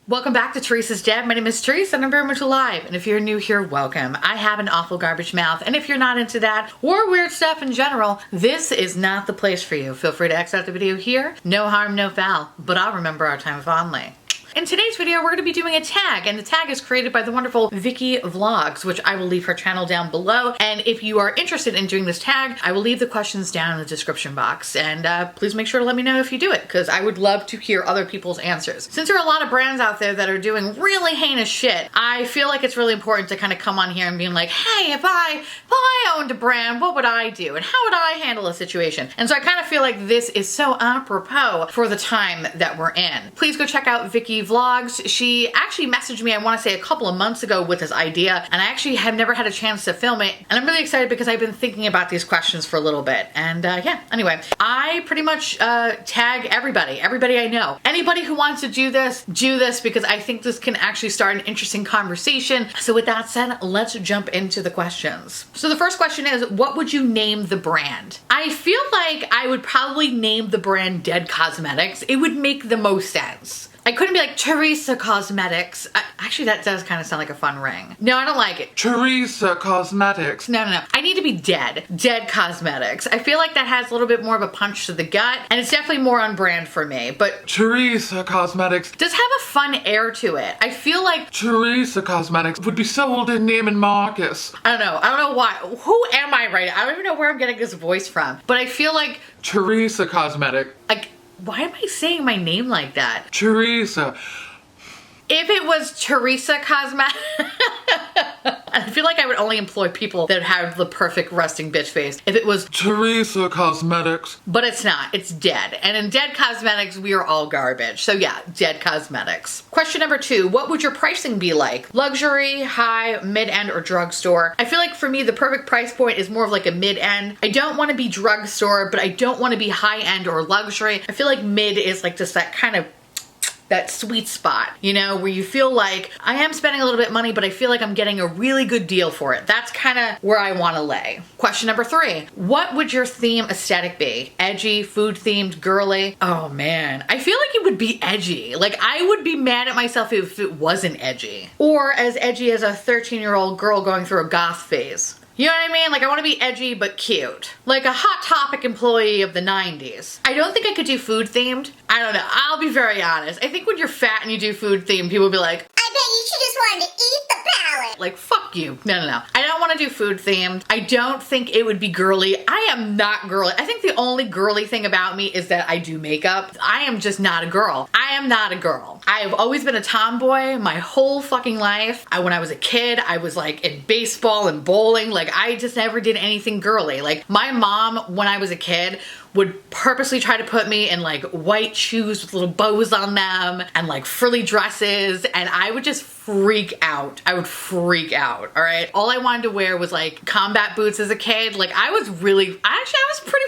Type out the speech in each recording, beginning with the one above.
Welcome back to Teresa's Deb. My name is Teresa and I'm very much alive. And if you're new here, welcome. I have an awful garbage mouth. And if you're not into that or weird stuff in general, this is not the place for you. Feel free to exit the video here. No harm, no foul. But I'll remember our time fondly. In today's video, we're going to be doing a tag, and the tag is created by the wonderful Vicky Vlogs, which I will leave her channel down below. And if you are interested in doing this tag, I will leave the questions down in the description box. And please make sure to let me know if you do it, because I would love to hear other people's answers. Since there are a lot of brands out there that are doing really heinous shit, I feel like it's really important to kind of come on here and being like, hey, if I owned a brand, what would I do? And how would I handle a situation? And so I kind of feel like this is so apropos for the time that we're in. Please go check out Vicky Vlogs. She actually messaged me, I want to say a couple of months ago, with this idea, and I actually have never had a chance to film it. And I'm really excited because I've been thinking about these questions for a little bit. And yeah, anyway, I pretty much tag everybody I know. Anybody who wants to do this because I think this can actually start an interesting conversation. So with that said, let's jump into the questions. So the first question is, what would you name the brand? I feel like I would probably name the brand Dead Cosmetics. It would make the most sense. I couldn't be like Teresa Cosmetics. Actually, that does kind of sound like a fun ring. No, I don't like it. Teresa Cosmetics. No. I need to be Dead. Dead Cosmetics. I feel like that has a little bit more of a punch to the gut, and it's definitely more on brand for me, but Teresa Cosmetics does have a fun air to it. I feel like Teresa Cosmetics would be sold in Neiman Marcus. I don't know why. Who am I right now? I don't even know where I'm getting this voice from, but I feel like Teresa Cosmetics. Like, why am I saying my name like that? Teresa. If it was Teresa Cosmetics, I feel like I would only employ people that have the perfect resting bitch face. If it was Teresa Cosmetics. But it's not, it's Dead. And in Dead Cosmetics, we are all garbage. So yeah, Dead Cosmetics. Question number 2, what would your pricing be like? Luxury, high, mid-end, or drugstore? I feel like for me, the perfect price point is more of like a mid-end. I don't want to be drugstore, but I don't want to be high-end or luxury. I feel like mid is like just that kind of that sweet spot, you know, where you feel like I am spending a little bit of money, but I feel like I'm getting a really good deal for it. That's kind of where I want to lay. Question number 3, what would your theme aesthetic be? Edgy, food themed, girly? Oh man, I feel like it would be edgy. Like I would be mad at myself if it wasn't edgy. Or as edgy as a 13-year-old girl going through a goth phase. You know what I mean? Like I want to be edgy but cute. Like a Hot Topic employee of the 90s. I don't think I could do food themed. I don't know. I'll be very honest. I think when you're fat and you do food themed, people will be like, I bet you should just want to eat the palette. Like, fuck you. No. I don't want to do food themed. I don't think it would be girly. I am not girly. I think the only girly thing about me is that I do makeup. I am just not a girl. I am not a girl. I have always been a tomboy my whole fucking life. When I was a kid, I was like in baseball and bowling. Like I just never did anything girly. Like my mom, when I was a kid, would purposely try to put me in like white shoes with little bows on them and like frilly dresses, and I would just freak out. I would freak out, all right? All I wanted to wear was like combat boots as a kid. Like I was a pretty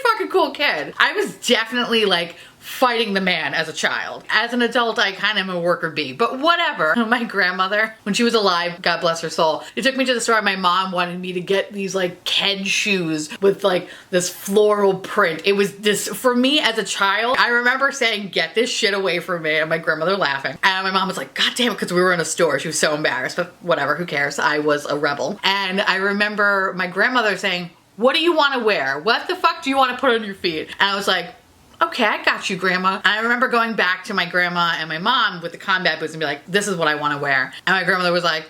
fucking cool kid. I was definitely like fighting the man as a child. As an adult, I kind of am a worker bee, but whatever. My grandmother, when she was alive, God bless her soul, it took me to the store and my mom wanted me to get these like Ked shoes with like this floral print. It was this, for me as a child, I remember saying, get this shit away from me, and my grandmother laughing. And my mom was like, God damn it, because we were in a store. She was so embarrassed, but whatever, who cares? I was a rebel. And I remember my grandmother saying, what do you want to wear? What the fuck do you want to put on your feet? And I was like, okay, I got you, grandma. And I remember going back to my grandma and my mom with the combat boots and be like, this is what I want to wear. And my grandmother was like,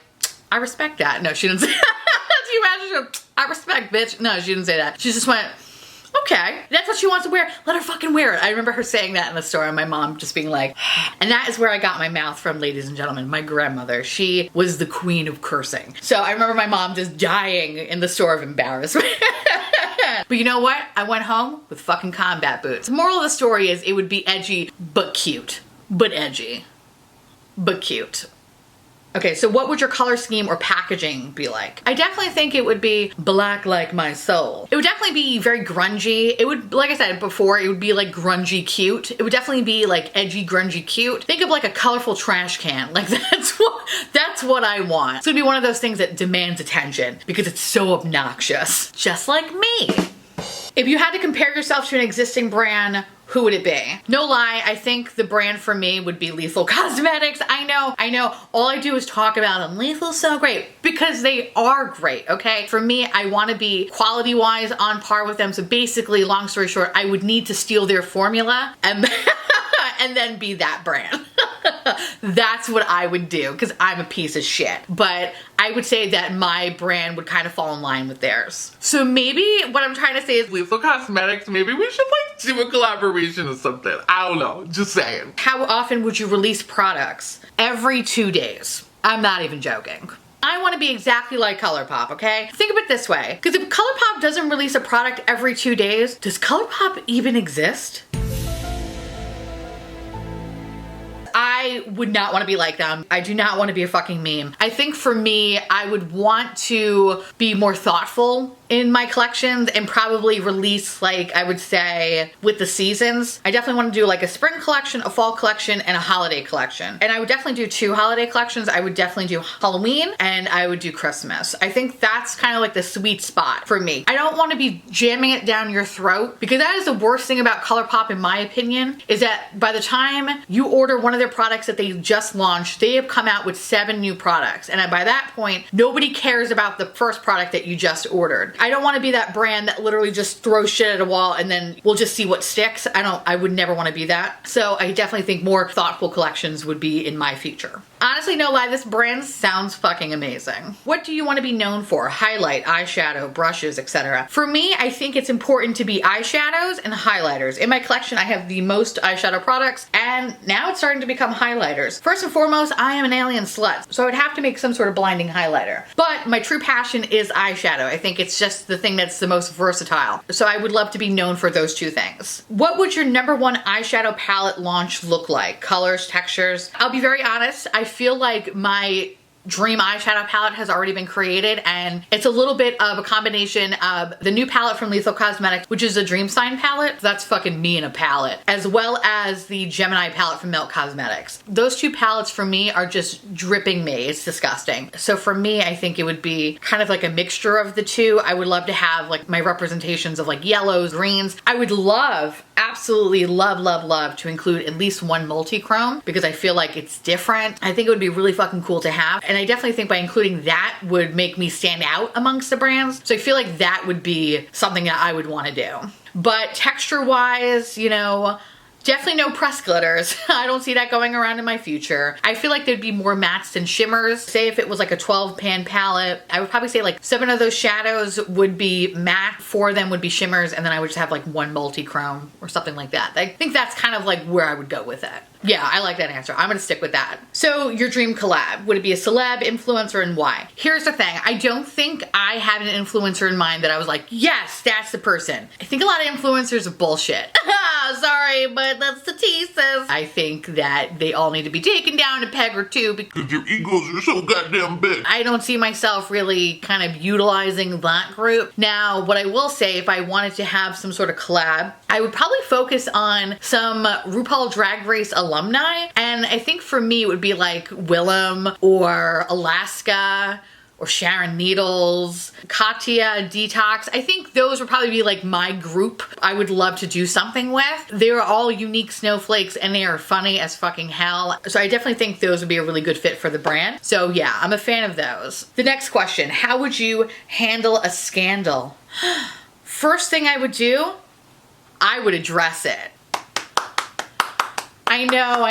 I respect that. No, she didn't say that. Do you imagine? I respect, bitch. No, she didn't say that. She just went, okay, that's what she wants to wear. Let her fucking wear it. I remember her saying that in the store and my mom just being like, and that is where I got my mouth from, ladies and gentlemen. My grandmother, she was the queen of cursing. So I remember my mom just dying in the store of embarrassment. But you know what? I went home with fucking combat boots. The moral of the story is it would be edgy, but cute. But edgy. But cute. Okay, so what would your color scheme or packaging be like? I definitely think it would be black like my soul. It would definitely be very grungy. It would, like I said before, it would be like grungy cute. It would definitely be like edgy, grungy cute. Think of like a colorful trash can. Like that's what I want. It's gonna be one of those things that demands attention because it's so obnoxious. Just like me. If you had to compare yourself to an existing brand, who would it be? No lie, I think the brand for me would be Lethal Cosmetics. I know, all I do is talk about them. Lethal's so great because they are great, okay? For me, I wanna be quality-wise on par with them. So basically, long story short, I would need to steal their formula and and then be that brand. That's what I would do because I'm a piece of shit. But I would say that my brand would kind of fall in line with theirs. So maybe what I'm trying to say is Lethal Cosmetics, maybe we should like do a collaboration or something. I don't know, just saying. How often would you release products? Every 2 days. I'm not even joking. I want to be exactly like ColourPop, okay? Think of it this way, because if ColourPop doesn't release a product every 2 days, does ColourPop even exist? I would not want to be like them. I do not want to be a fucking meme. I think for me, I would want to be more thoughtful in my collections and probably release, like, I would say with the seasons. I definitely want to do like a spring collection, a fall collection, and a holiday collection. And I would definitely do 2 holiday collections. I would definitely do Halloween and I would do Christmas. I think that's kind of like the sweet spot for me. I don't want to be jamming it down your throat because that is the worst thing about ColourPop in my opinion, is that by the time you order one of their products that they just launched, they have come out with 7 new products. And by that point, nobody cares about the first product that you just ordered. I don't want to be that brand that literally just throws shit at a wall and then we'll just see what sticks. I would never want to be that. So I definitely think more thoughtful collections would be in my future. Honestly, no lie, this brand sounds fucking amazing. What do you want to be known for? Highlight, eyeshadow, brushes, etc. For me, I think it's important to be eyeshadows and highlighters. In my collection, I have the most eyeshadow products and now it's starting to become highlighters. First and foremost, I am an alien slut, so I would have to make some sort of blinding highlighter. But my true passion is eyeshadow. I think it's just the thing that's the most versatile. So I would love to be known for those 2 things. What would your #1 eyeshadow palette launch look like? Colors, textures? I'll be very honest, I feel like my dream eyeshadow palette has already been created and it's a little bit of a combination of the new palette from Lethal Cosmetics, which is a Dream Sign palette. That's fucking me in a palette. As well as the Gemini palette from Melt Cosmetics. Those 2 palettes for me are just dripping me. It's disgusting. So for me, I think it would be kind of like a mixture of the 2. I would love to have like my representations of like yellows, greens. I would love, absolutely love to include at least 1 multi-chrome because I feel like it's different. I think it would be really fucking cool to have. And I definitely think by including that would make me stand out amongst the brands. So I feel like that would be something that I would want to do. But texture wise, you know, definitely no pressed glitters. I don't see that going around in my future. I feel like there'd be more mattes than shimmers. Say if it was like a 12 pan palette, I would probably say like 7 of those shadows would be matte, 4 of them would be shimmers, and then I would just have like 1 multi-chrome or something like that. I think that's kind of like where I would go with it. Yeah, I like that answer. I'm gonna stick with that. So your dream collab, would it be a celeb, influencer, and why? Here's the thing, I don't think I had an influencer in mind that I was like, yes, that's the person. I think a lot of influencers are bullshit. Sorry, but that's the thesis. I think that they all need to be taken down a peg or 2 Because your egos are so goddamn big. I don't see myself really kind of utilizing that group. Now, what I will say, if I wanted to have some sort of collab, I would probably focus on some RuPaul Drag Race alumni. And I think for me, it would be like Willem or Alaska or Sharon Needles, Katya, Detox. I think those would probably be like my group I would love to do something with. They're all unique snowflakes and they are funny as fucking hell. So I definitely think those would be a really good fit for the brand. So yeah, I'm a fan of those. The next question, how would you handle a scandal? First thing I would do, I would address it. I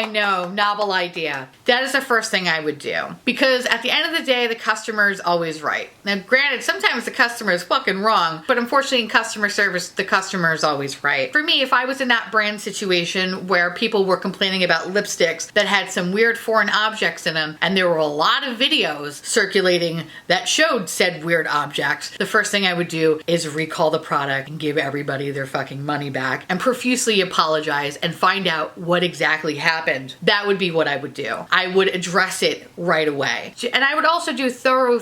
know, novel idea. That is the first thing I would do. Because at the end of the day, the customer is always right. Now granted, sometimes the customer is fucking wrong, but unfortunately in customer service, the customer is always right. For me, if I was in that brand situation where people were complaining about lipsticks that had some weird foreign objects in them, and there were a lot of videos circulating that showed said weird objects, the first thing I would do is recall the product and give everybody their fucking money back and profusely apologize and find out what exactly happened. That would be what I would do. I would address it right away. And I would also do thorough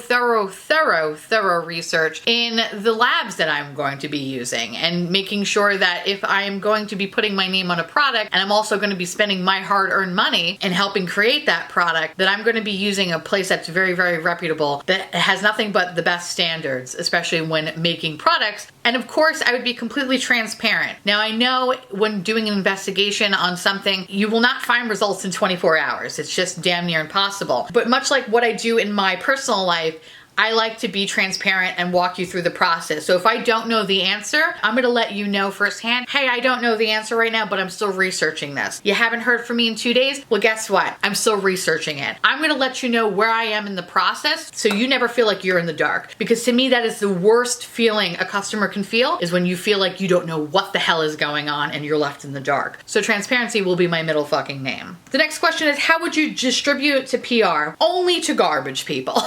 research in the labs that I'm going to be using and making sure that if I'm going to be putting my name on a product and I'm also going to be spending my hard-earned money and helping create that product, that I'm going to be using a place that's very reputable, that has nothing but the best standards, especially when making products. And of course, I would be completely transparent. Now, I know when doing an investigation on something, you will not find results in 24 hours. It's just damn near impossible. But much like what I do in my personal life, I like to be transparent and walk you through the process. So if I don't know the answer, I'm gonna let you know firsthand, hey, I don't know the answer right now, but I'm still researching this. You haven't heard from me in 2 days? Well, guess what? I'm still researching it. I'm gonna let you know where I am in the process so you never feel like you're in the dark. Because to me, that is the worst feeling a customer can feel, is when you feel like you don't know what the hell is going on and you're left in the dark. So transparency will be my middle fucking name. The next question is, how would you distribute to PR? Only to garbage people.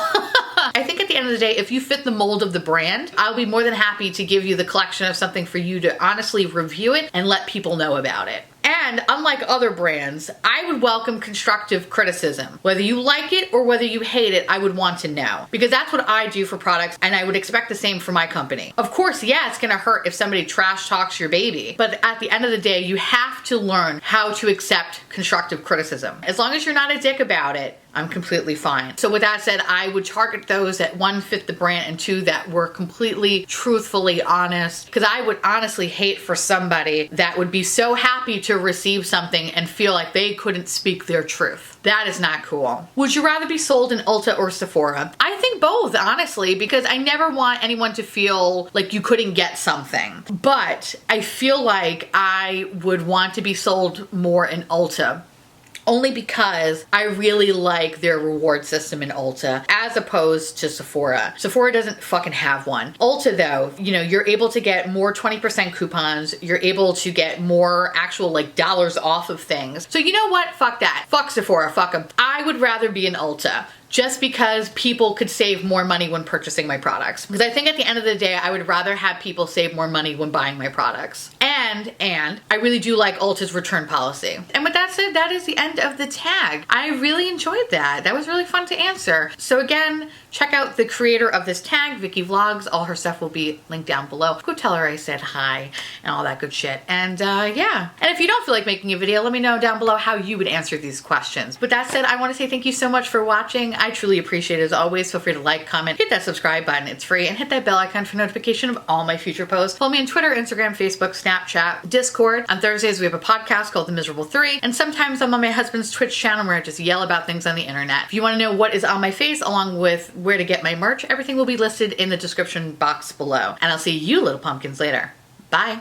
I think at the end of the day, if you fit the mold of the brand, I'll be more than happy to give you the collection of something for you to honestly review it and let people know about it. And unlike other brands, I would welcome constructive criticism. Whether you like it or whether you hate it, I would want to know. Because that's what I do for products, and I would expect the same for my company. Of course, yeah, it's gonna hurt if somebody trash talks your baby, but at the end of the day, you have to learn how to accept constructive criticism. As long as you're not a dick about it, I'm completely fine. So with that said, I would target those that, one, fit the brand, and two, that were completely truthfully honest. Because I would honestly hate for somebody that would be so happy to receive something and feel like they couldn't speak their truth. That is not cool. Would you rather be sold in Ulta or Sephora? I think both, honestly, because I never want anyone to feel like you couldn't get something. But I feel like I would want to be sold more in Ulta. Only because I really like their reward system in Ulta as opposed to Sephora. Sephora doesn't fucking have one. Ulta though, you know, you're able to get more 20% coupons. You're able to get more actual like dollars off of things. So you know what? Fuck that. Fuck Sephora. Fuck them. I would rather be in Ulta. Just because people could save more money when purchasing my products. Because I think at the end of the day, I would rather have people save more money when buying my products. And I really do like Ulta's return policy. And with that said, that is the end of the tag. I really enjoyed that. That was really fun to answer. So again, check out the creator of this tag, Vicky Vlogs. All her stuff will be linked down below. Go tell her I said hi and all that good shit. And yeah. And if you don't feel like making a video, let me know down below how you would answer these questions. With that said, I want to say thank you so much for watching. I truly appreciate it as always. Feel free to like, comment, hit that subscribe button. It's free. And hit that bell icon for notification of all my future posts. Follow me on Twitter, Instagram, Facebook, Snapchat, Discord. On Thursdays, we have a podcast called The Miserable Three. And sometimes I'm on my husband's Twitch channel where I just yell about things on the internet. If you want to know what is on my face along with where to get my merch, everything will be listed in the description box below. And I'll see you little pumpkins later. Bye.